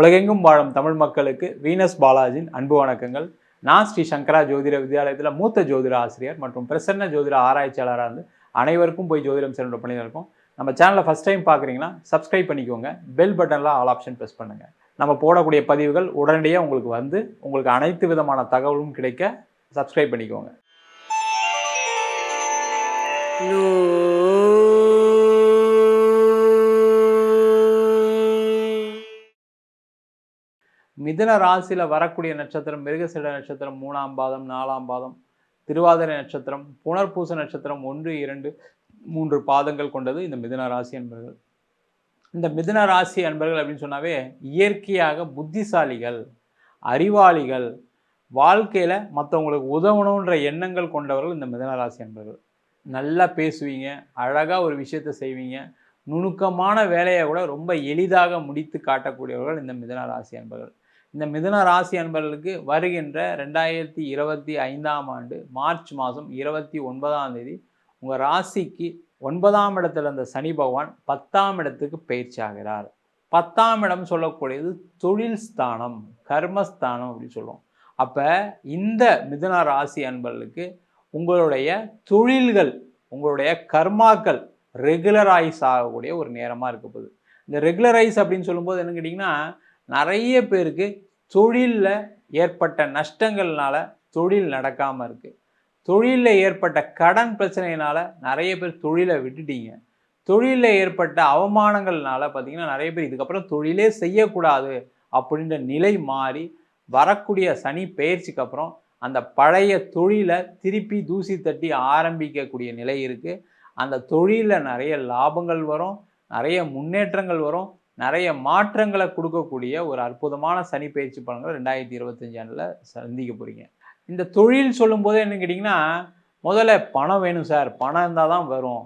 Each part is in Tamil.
உலகெங்கும் வாழும் தமிழ் மக்களுக்கு வீனஸ் பாலாஜியின் அன்பு வணக்கங்கள். நான் ஸ்ரீ சங்கரா ஜோதிட வித்யாலயத்தில் மூத்த ஜோதிட ஆசிரியர் மற்றும் பிரசன்ன ஜோதிட ஆராய்ச்சியாளராக இருந்து அனைவருக்கும் போய் ஜோதிடம் சென்ற பணியில் இருக்கும். நம்ம சேனலை ஃபஸ்ட் டைம் பார்க்குறீங்கன்னா சப்ஸ்கிரைப் பண்ணிக்கோங்க. பெல் பட்டனில் ஆல் ஆப்ஷன் ப்ரெஸ் பண்ணுங்கள். நம்ம போடக்கூடிய பதிவுகள் உடனடியாக உங்களுக்கு வந்து உங்களுக்கு அனைத்து விதமான தகவலும் கிடைக்க சப்ஸ்கிரைப் பண்ணிக்கோங்க. மிதுன ராசியில் வரக்கூடிய நட்சத்திரம் மிருகசீட நட்சத்திரம் 3ஆம் பாதம், 4ஆம் பாதம், திருவாதிரை நட்சத்திரம், புனர்பூச நட்சத்திரம் 1, 2, 3 பாதங்கள் கொண்டது இந்த மிதுன ராசி அன்பர்கள். இந்த மிதுன ராசி அன்பர்கள் அப்படின்னு சொன்னாவே இயற்கையாக புத்திசாலிகள், அறிவாளிகள், வாழ்க்கையில் மற்றவங்களுக்கு உதவணுன்ற எண்ணங்கள் கொண்டவர்கள் இந்த மிதுன ராசி அன்பர்கள். நல்லா பேசுவீங்க, அழகாக ஒரு விஷயத்தை செய்வீங்க, நுணுக்கமான வேலையை கூட ரொம்ப எளிதாக முடித்து காட்டக்கூடியவர்கள் இந்த மிதுன ராசி அன்பர்கள். இந்த மிதுன ராசி அன்பர்களுக்கு வருகின்ற 2025ஆம் ஆண்டு மார்ச் மாதம் 29ஆம் தேதி உங்கள் ராசிக்கு 9ஆம் இடத்துல இருந்த சனி பகவான் 10ஆம் இடத்துக்கு பயிற்சி ஆகிறார். 10ஆம் இடம் சொல்லக்கூடியது தொழில் ஸ்தானம், கர்மஸ்தானம் அப்படின்னு சொல்லுவோம். அப்போ இந்த மிதுன ராசி அன்பர்களுக்கு உங்களுடைய தொழில்கள், உங்களுடைய கர்மாக்கள் ரெகுலரைஸ் ஆகக்கூடிய ஒரு நேரமாக இருக்க போகுது. இந்த ரெகுலரைஸ் அப்படின்னு சொல்லும்போது என்ன கேட்டிங்கன்னா, நிறைய பேருக்கு தொழிலில் ஏற்பட்ட நஷ்டங்கள்னால தொழில் நடக்காமல் இருக்குது. தொழிலில் ஏற்பட்ட கடன் பிரச்சனையினால் நிறைய பேர் தொழிலை விட்டுட்டீங்க. தொழிலில் ஏற்பட்ட அவமானங்கள்னால பார்த்திங்கன்னா நிறைய பேர் இதுக்கப்புறம் தொழிலே செய்யக்கூடாது அப்படின்ற நிலை மாறி வரக்கூடிய சனி பெயர்ச்சிக்கு அப்புறம் அந்த பழைய தொழிலை திருப்பி தூசி தட்டி ஆரம்பிக்கக்கூடிய நிலை இருக்குது. அந்த தொழிலில் நிறைய லாபங்கள் வரும், நிறைய முன்னேற்றங்கள் வரும், நிறைய மாற்றங்களை கொடுக்கக்கூடிய ஒரு அற்புதமான சனி பயிற்சி பலன்கள் 2025 ஆண்டில் சந்திக்க போகிறீங்க. இந்த தொழில் சொல்லும்போது என்ன கேட்டிங்கன்னா, முதல்ல பணம் வேணும் சார், பணம் இருந்தால் தான் வரும்,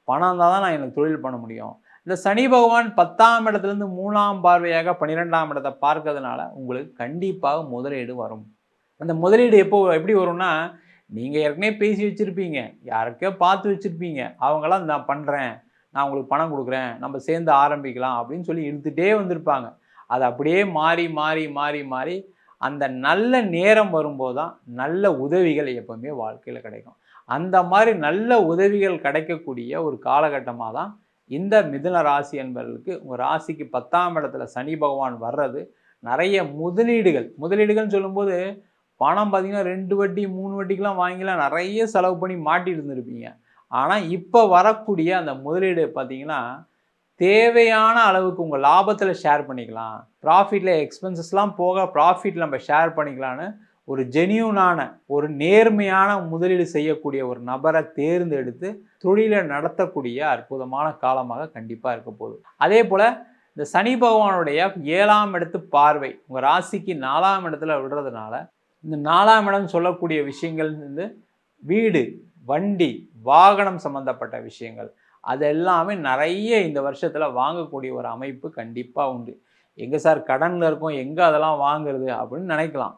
பணம் இருந்தால் தான் நான் எனக்கு தொழில் பண்ண முடியும். இந்த சனி பகவான் 10ஆம் இடத்துலேருந்து 3ஆம் பார்வையாக 12ஆம் இடத்தை பார்க்கறதுனால உங்களுக்கு கண்டிப்பாக முதலீடு வரும். அந்த முதலீடு எப்படி வரும்னா, நீங்கள் ஏற்கனவே பேசி வச்சுருப்பீங்க, யாருக்கோ பார்த்து வச்சுருப்பீங்க, அவங்களாம் நான் பண்ணுறேன், நான் உங்களுக்கு பணம் கொடுக்குறேன், நம்ம சேர்ந்து ஆரம்பிக்கலாம் அப்படின்னு சொல்லி இழுத்துட்டே வந்திருப்பாங்க. அது அப்படியே மாறி மாறி மாறி மாறி அந்த நல்ல நேரம் வரும்போது தான் நல்ல உதவிகள் எப்போவுமே வாழ்க்கையில் கிடைக்கும். அந்த மாதிரி நல்ல உதவிகள் கிடைக்கக்கூடிய ஒரு காலகட்டமாக தான் இந்த மிதுன ராசி என்பவர்களுக்கு உங்கள் ராசிக்கு 10ஆம் இடத்துல சனி பகவான் வர்றது. நிறைய முதலீடுகள்னு சொல்லும்போது பணம் பார்த்திங்கன்னா 2 வட்டி 3 வட்டிக்கெலாம் வாங்கிலாம் நிறைய செலவு பண்ணி மாட்டிட்டு இருந்திருப்பீங்க. ஆனால் இப்போ வரக்கூடிய அந்த முதலீடு பார்த்திங்கன்னா தேவையான அளவுக்கு உங்கள் லாபத்தில் ஷேர் பண்ணிக்கலாம், ப்ராஃபிட்டில் எக்ஸ்பென்சஸ்லாம் போக ப்ராஃபிட்டில் நம்ம ஷேர் பண்ணிக்கலான்னு ஒரு ஜெனியூனான ஒரு நேர்மையான முதலீடு செய்யக்கூடிய ஒரு நபரை தேர்ந்தெடுத்து தொழிலை நடத்தக்கூடிய அற்புதமான காலமாக கண்டிப்பாக இருக்க போகுது. அதே போல் இந்த சனி பகவானுடைய 7ஆம் இடத்து பார்வை உங்கள் ராசிக்கு 4ஆம் இடத்துல விடுறதுனால இந்த 4ஆம் இடம் சொல்லக்கூடிய விஷயங்கள் வந்து வீடு, வண்டி, வாகனம் சம்மந்தப்பட்ட விஷயங்கள் அது எல்லாமே நிறைய இந்த வருஷத்தில் வாங்கக்கூடிய ஒரு அமைப்பு கண்டிப்பாக உண்டு. எங்கே சார் கடனில் இருக்கும், எங்கே அதெல்லாம் வாங்குறது அப்படின்னு நினைக்கலாம்.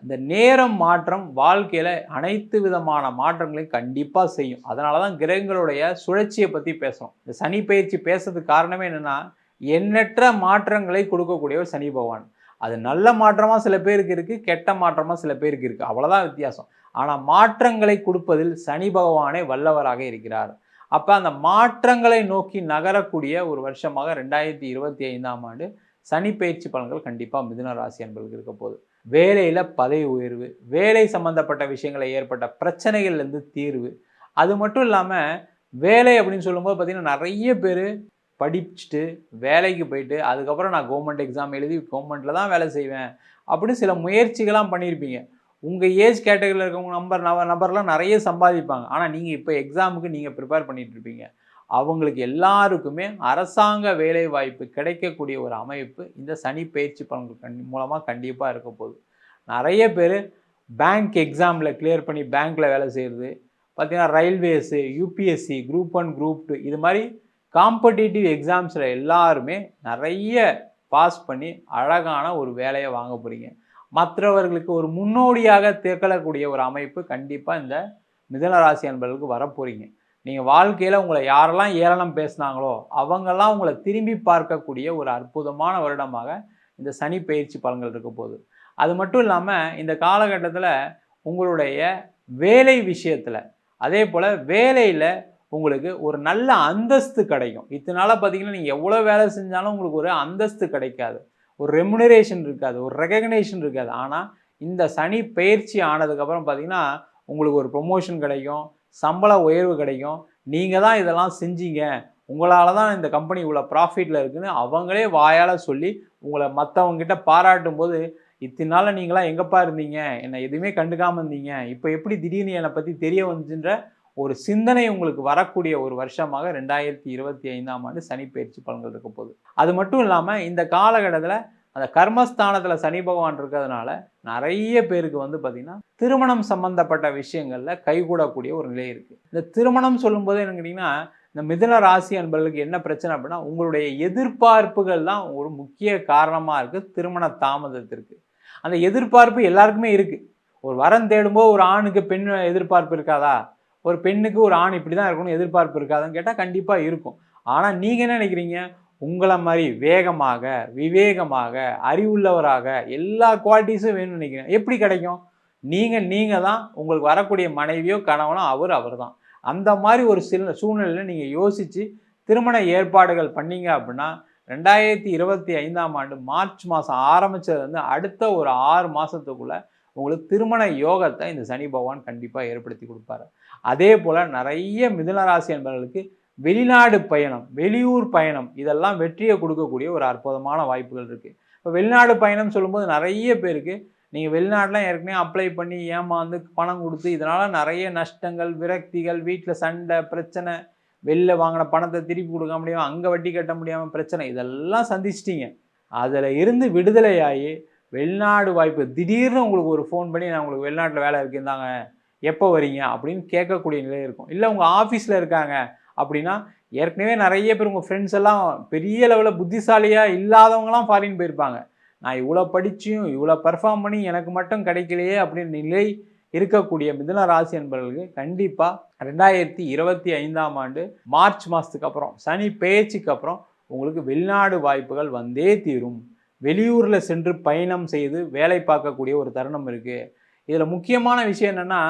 அந்த நேரம் மாற்றம் வாழ்க்கையில் அனைத்து விதமான மாற்றங்களையும் கண்டிப்பாக செய்யும். அதனால தான் கிரகங்களுடைய சுழற்சியை பற்றி பேசுகிறோம். இந்த சனி பயிற்சி பேசுறதுக்கு காரணமே என்னென்னா, எண்ணற்ற மாற்றங்களை கொடுக்கக்கூடிய ஒரு சனி பகவான். அது நல்ல மாற்றமாக சில பேருக்கு இருக்குது, கெட்ட மாற்றமாக சில பேருக்கு இருக்குது, அவ்வளோதான் வித்தியாசம். ஆனால் மாற்றங்களை கொடுப்பதில் சனி பகவானே வல்லவராக இருக்கிறார். அப்போ அந்த மாற்றங்களை நோக்கி நகரக்கூடிய ஒரு வருஷமாக 2025ஆம் ஆண்டு சனி பயிற்சி பலன்கள் கண்டிப்பாக மிதுன ராசி அன்பர்களுக்கு இருக்க போகுது. வேலையில் பதவி உயர்வு, வேலை சம்மந்தப்பட்ட விஷயங்களில் ஏற்பட்ட பிரச்சனைகள்லேருந்து தீர்வு. அது மட்டும் இல்லாமல் வேலை அப்படின்னு சொல்லும்போது பார்த்திங்கன்னா நிறைய பேர் படிச்சுட்டு வேலைக்கு போயிட்டு அதுக்கப்புறம் நான் கவர்மெண்ட் எக்ஸாம் எழுதி கவர்மெண்ட்டில் தான் வேலை செய்வேன் அப்படின்னு சில முயற்சிகள்லாம் பண்ணியிருப்பீங்க. உங்கள் ஏஜ் கேட்டகரியில் இருக்கவங்க நபர்லாம் நிறைய சம்பாதிப்பாங்க. ஆனால் நீங்கள் இப்போ எக்ஸாமுக்கு நீங்கள் ப்ரிப்பேர் பண்ணிகிட்ருப்பீங்க. அவங்களுக்கு எல்லாருக்குமே அரசாங்க வேலை வாய்ப்பு கிடைக்கக்கூடிய ஒரு அமைப்பு இந்த சனி பயிற்சி பலன்கள் மூலமாக கண்டிப்பாக இருக்க போகுது. நிறைய பேர் பேங்க் எக்ஸாமில் கிளியர் பண்ணி பேங்க்கில் வேலை செய்கிறது, பார்த்திங்கன்னா ரயில்வேஸு, யூபிஎஸ்சி, குரூப் 1, குரூப் 2 இது மாதிரி காம்படிட்டிவ் எக்ஸாம்ஸில் எல்லாருமே நிறைய பாஸ் பண்ணி அழகான ஒரு வேலையை வாங்க போகிறீங்க. மற்றவர்களுக்கு ஒரு முன்னோடியாக திகழக்கூடிய ஒரு அமைப்பு கண்டிப்பாக இந்த மிதுன ராசி அன்பர்களுக்கு வரப்போகிறீங்க. நீங்கள் வாழ்க்கையில் உங்களை யாரெல்லாம் ஏளனம் பேசுனாங்களோ அவங்கெல்லாம் உங்களை திரும்பி பார்க்கக்கூடிய ஒரு அற்புதமான வருடமாக இந்த சனி பயிற்சி பலன்கள் இருக்க போகுது. அது மட்டும் இல்லாமல் இந்த காலகட்டத்தில் உங்களுடைய வேலை விஷயத்தில், அதே போல் வேலையில் உங்களுக்கு ஒரு நல்ல அந்தஸ்து கிடைக்கும். இதனால் பார்த்தீங்கன்னா நீங்கள் எவ்வளோ வேலை செஞ்சாலும் உங்களுக்கு ஒரு அந்தஸ்து கிடைக்காது, ஒரு ரெமுனரேஷன் இருக்காது, ஒரு ரெகக்னேஷன் இருக்காது. ஆனால் இந்த சனி பயிற்சி ஆனதுக்கப்புறம் பார்த்தீங்கன்னா உங்களுக்கு ஒரு ப்ரொமோஷன் கிடைக்கும், சம்பள உயர்வு கிடைக்கும். நீங்கள் தான் இதெல்லாம் செஞ்சீங்க, உங்களால் தான் இந்த கம்பெனி இவ்வளோ ப்ராஃபிட்டில் இருக்குதுன்னு அவங்களே வாயால் சொல்லி உங்களை மற்றவங்ககிட்ட பாராட்டும் போது, இத்தனை நாள் நீங்களாம் எங்கப்பா இருந்தீங்க, என்னை எதுவுமே கண்டுக்காமல் இருந்தீங்க, இப்போ எப்படி திடீர்னு என்னை பற்றி தெரிய வந்துன்ற ஒரு சிந்தனை உங்களுக்கு வரக்கூடிய ஒரு வருஷமாக 2025ஆம் ஆண்டு சனி பயிற்சி பலன்கள் இருக்க போகுது. அது மட்டும் இல்லாமல் இந்த காலகட்டத்தில் அந்த கர்மஸ்தானத்தில் சனி பகவான் இருக்கிறதுனால நிறைய பேருக்கு வந்து பார்த்திங்கன்னா திருமணம் சம்பந்தப்பட்ட விஷயங்களில் கைகூடக்கூடிய ஒரு நிலை இருக்குது. இந்த திருமணம் சொல்லும்போது என்ன கேட்டிங்கன்னா, இந்த மிதுன ராசி அன்பர்களுக்கு என்ன பிரச்சனை அப்படின்னா, உங்களுடைய எதிர்பார்ப்புகள் தான் ஒரு முக்கிய காரணமாக இருக்குது திருமண தாமதத்திற்கு. அந்த எதிர்பார்ப்பு எல்லாருக்குமே இருக்குது. ஒரு வரன் தேடும்போது ஒரு ஆணுக்கு பெண் எதிர்பார்ப்பு இருக்காதா, ஒரு பெண்ணுக்கு ஒரு ஆண் இப்படி தான் இருக்கணும் எதிர்பார்ப்பு இருக்காதான்னு கேட்டால் கண்டிப்பாக இருக்கும். ஆனால் நீங்கள் என்ன நினைக்கிறீங்க, உங்களை மாதிரி வேகமாக, விவேகமாக, அறிவுள்ளவராக எல்லா குவாலிட்டிஸும் வேணும்னு நினைக்கிறேன். எப்படி கிடைக்கும்? நீங்கள் தான் உங்களுக்கு வரக்கூடிய மனைவியோ கணவனோ அவர் தான். அந்த மாதிரி ஒரு சில சூழ்நிலையில் நீங்கள் யோசித்து திருமண ஏற்பாடுகள் பண்ணீங்க அப்படின்னா 2025ஆம் ஆண்டு மார்ச் மாதம் ஆரம்பித்ததுலேருந்து அடுத்த ஒரு 6 மாதத்துக்குள்ளே உங்களுக்கு திருமண யோகத்தை இந்த சனி பகவான் கண்டிப்பாக ஏற்படுத்தி கொடுப்பாரு. அதே போல் நிறைய மிதுனராசி என்பவர்களுக்கு வெளிநாடு பயணம், வெளியூர் பயணம் இதெல்லாம் வெற்றியை கொடுக்கக்கூடிய ஒரு அற்புதமான வாய்ப்புகள் இருக்குது. இப்போ வெளிநாடு பயணம் சொல்லும்போது நிறைய பேருக்கு நீங்கள் வெளிநாட்டிலாம் ஏற்கனவே அப்ளை பண்ணி ஏமாந்து பணம் கொடுத்து இதனால் நிறைய நஷ்டங்கள், விரக்திகள், வீட்டில் சண்டை, பிரச்சனை, வெளில வாங்கின பணத்தை திருப்பி கொடுக்க முடியாமல், அங்கே வட்டி கட்ட முடியாமல் பிரச்சனை இதெல்லாம் சந்திச்சிட்டிங்க. அதில் இருந்து விடுதலையாகி வெளிநாடு வாய்ப்பு திடீர்னு உங்களுக்கு ஒரு ஃபோன் பண்ணி நான் உங்களுக்கு வெளிநாட்டில் வேலை இருக்குந்தாங்க எப்போ வரீங்க அப்படின்னு கேட்கக்கூடிய நிலை இருக்கும். இல்லை உங்கள் ஆஃபீஸில் இருக்காங்க அப்படின்னா ஏற்கனவே நிறைய பேர் உங்கள் ஃப்ரெண்ட்ஸ் எல்லாம் பெரிய லெவலில் புத்திசாலியாக இல்லாதவங்களாம் ஃபாரின் போயிருப்பாங்க. நான் இவ்வளோ படிச்சும் இவ்வளோ பர்ஃபார்ம் பண்ணி எனக்கு மட்டும் கிடைக்கலையே அப்படின்னு நிலை இருக்கக்கூடிய மிதுன ராசி என்பவர்களுக்கு கண்டிப்பாக 2025ஆம் ஆண்டு மார்ச் மாதத்துக்கு அப்புறம் சனி பெயர்ச்சிக்கு அப்புறம் உங்களுக்கு வெளிநாடு வாய்ப்புகள் வந்தே தீரும். வெளியூரில் சென்று பயணம் செய்து வேலை பார்க்கக்கூடிய ஒரு தருணம் இருக்குது. இதில் முக்கியமான விஷயம் என்னென்னா,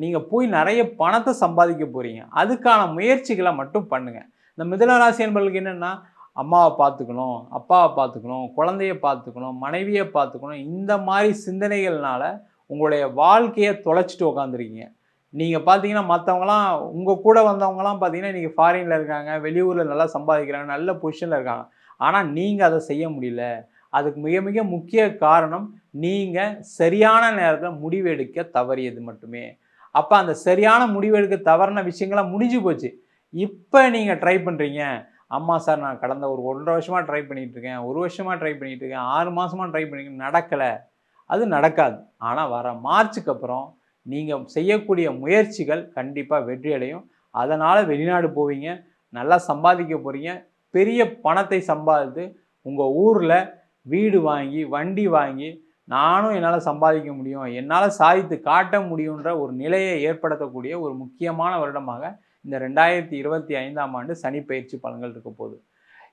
நீங்கள் போய் நிறைய பணத்தை சம்பாதிக்க போகிறீங்க. அதுக்கான முயற்சிகளை மட்டும் பண்ணுங்கள். இந்த மிதுன ராசி என்பவர்களுக்கு என்னென்னா, அம்மாவை பார்த்துக்கணும், அப்பாவை பார்த்துக்கணும், குழந்தைய பார்த்துக்கணும், மனைவியை பார்த்துக்கணும், இந்த மாதிரி சிந்தனைகள்னால உங்களுடைய வாழ்க்கையை தொலைச்சிட்டு உக்காந்துருக்கீங்க. நீங்கள் பார்த்தீங்கன்னா மற்றவங்களாம் உங்கள் கூட வந்தவங்களாம் பார்த்தீங்கன்னா இன்றைக்கி ஃபாரினில் இருக்காங்க, வெளியூரில் நல்லா சம்பாதிக்கிறாங்க, நல்ல பொசிஷனில் இருக்காங்க. ஆனால் நீங்கள் அதை செய்ய முடியல. அதுக்கு மிக மிக முக்கிய காரணம் நீங்கள் சரியான நேரத்தில் முடிவெடுக்க தவறியது மட்டுமே. அப்போ அந்த சரியான முடிவெடுக்க தவறின விஷயங்கள்லாம் முடிஞ்சு போச்சு. இப்போ நீங்கள் ட்ரை பண்ணுறீங்க, அம்மா சார் நான் கடந்த ஒரு 1.5 வருஷமாக ட்ரை பண்ணிகிட்ருக்கேன், 1 வருஷமாக ட்ரை பண்ணிகிட்ருக்கேன், 6 மாதமாக ட்ரை பண்ணியிருக்கேன், நடக்கலை. அது நடக்காது. ஆனால் வர மார்ச்சுக்கு அப்புறம் நீங்கள் செய்யக்கூடிய முயற்சிகள் கண்டிப்பாக வெற்றி அடையும். அதனால் வெளிநாடு போவீங்க, நல்லா சம்பாதிக்க போகிறீங்க, பெரிய பணத்தை சம்பாதித்து உங்கள் ஊரில் வீடு வாங்கி வண்டி வாங்கி நானும் என்னால் சம்பாதிக்க முடியும், என்னால் சாதித்து காட்ட முடியுன்ற ஒரு நிலையை ஏற்படுத்தக்கூடிய ஒரு முக்கியமான வருடமாக இந்த 2025ஆம் ஆண்டு சனி பயிற்சி பலன்கள் இருக்க போகுது.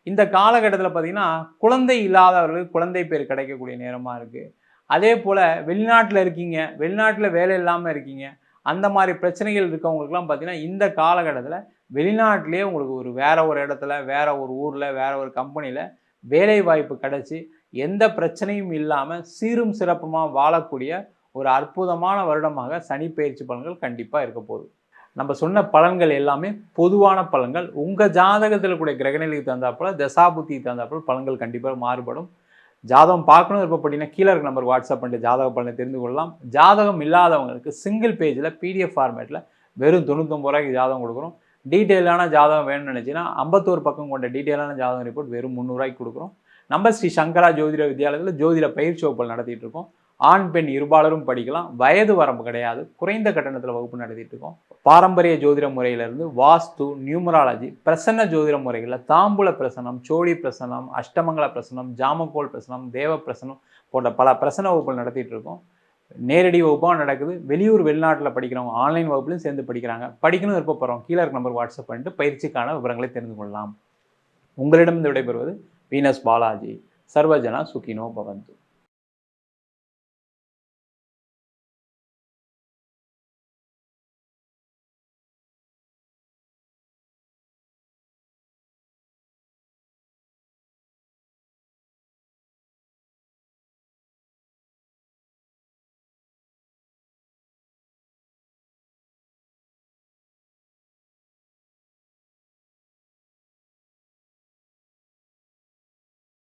இந்த காலகட்டத்தில் பார்த்திங்கன்னா குழந்தை இல்லாதவர்களுக்கு குழந்தை பேர் கிடைக்கக்கூடிய நேரமாக இருக்குது. அதே போல் வெளிநாட்டில் இருக்கீங்க, வெளிநாட்டில் வேலை இல்லாமல் இருக்கீங்க, அந்த மாதிரி பிரச்சனைகள் இருக்கவங்களுக்குலாம் பார்த்திங்கன்னா இந்த காலகட்டத்தில் வெளிநாட்டிலே உங்களுக்கு ஒரு வேறு ஒரு இடத்துல, வேறு ஒரு ஊரில், வேறு ஒரு கம்பெனியில் வேலை வாய்ப்பு கிடச்சி எந்த பிரச்சனையும் இல்லாமல் சீரும் சிறப்புமாக வாழக்கூடிய ஒரு அற்புதமான வருடமாக சனி பயிற்சி பலன்கள் கண்டிப்பாக இருக்க போகுது. நம்ம சொன்ன பலன்கள் எல்லாமே பொதுவான பலன்கள். உங்கள் ஜாதகத்தில் கூடிய கிரகநிலைக்கு தகுந்தாப்புல, தசாபுத்திக்கு தகுந்தாப்புல பலன்கள் கண்டிப்பாக மாறுபடும். ஜாதகம் பார்க்கணும் விருப்பப்பட்டீங்கன்னா கீழே இருக்க நம்பருக்கு வாட்ஸ்அப் பண்ணிட்டு ஜாதக பலனை தெரிந்து கொள்ளலாம். ஜாதகம் இல்லாதவங்களுக்கு சிங்கிள் பேஜில் பிடிஎஃப் ஃபார்மேட்டில் வெறும் 99 ரூபாய்க்கு ஜாதகம் கொடுக்குறோம். டீட்டெயிலான ஜாதகம் வேணும்னு நினச்சிங்கன்னா 51 பக்கம் கொண்ட டீட்டெயிலான ஜாதகம் ரிப்போர்ட் வெறும் 300 ரூபாய்க்கு கொடுக்குறோம். நம்ம ஸ்ரீ சங்கரா ஜோதிட வித்யாலயத்தில் ஜோதிட பயிற்சி வகுப்புகள் நடத்திட்டு இருக்கோம். ஆண் பெண் இருபாலரும் படிக்கலாம், வயது வரம்பு கிடையாது, குறைந்த கட்டணத்தில் வகுப்பு நடத்திட்டு இருக்கோம். பாரம்பரிய ஜோதிட முறையிலிருந்து வாஸ்து, நியூமராலஜி, பிரசன்ன ஜோதிட முறைகளில் தாம்பூல பிரசனம், சோழி பிரசனம், அஷ்டமங்கல பிரசனம், ஜாமக்கோல் பிரசனம், தேவ பிரசனம் போன்ற பல பிரசன வகுப்புகள் நடத்திட்டு இருக்கோம். நேரடி வகுப்பாக நடக்குது. வெளியூர் வெளிநாட்டில் படிக்கிறவங்க ஆன்லைன் வகுப்புலையும் சேர்ந்து படிக்கிறாங்க. படிக்கணும் விருப்பப்படுறோம் கீழே இருக்க நம்பர் வாட்ஸ்அப் பண்ணிட்டு பயிற்சிக்கான விவரங்களை தெரிந்து கொள்ளலாம். உங்களிடம் விடைபெறுவது வீனஸ் பாலாஜி. சர்வஜனா சுகினோ பவந்து.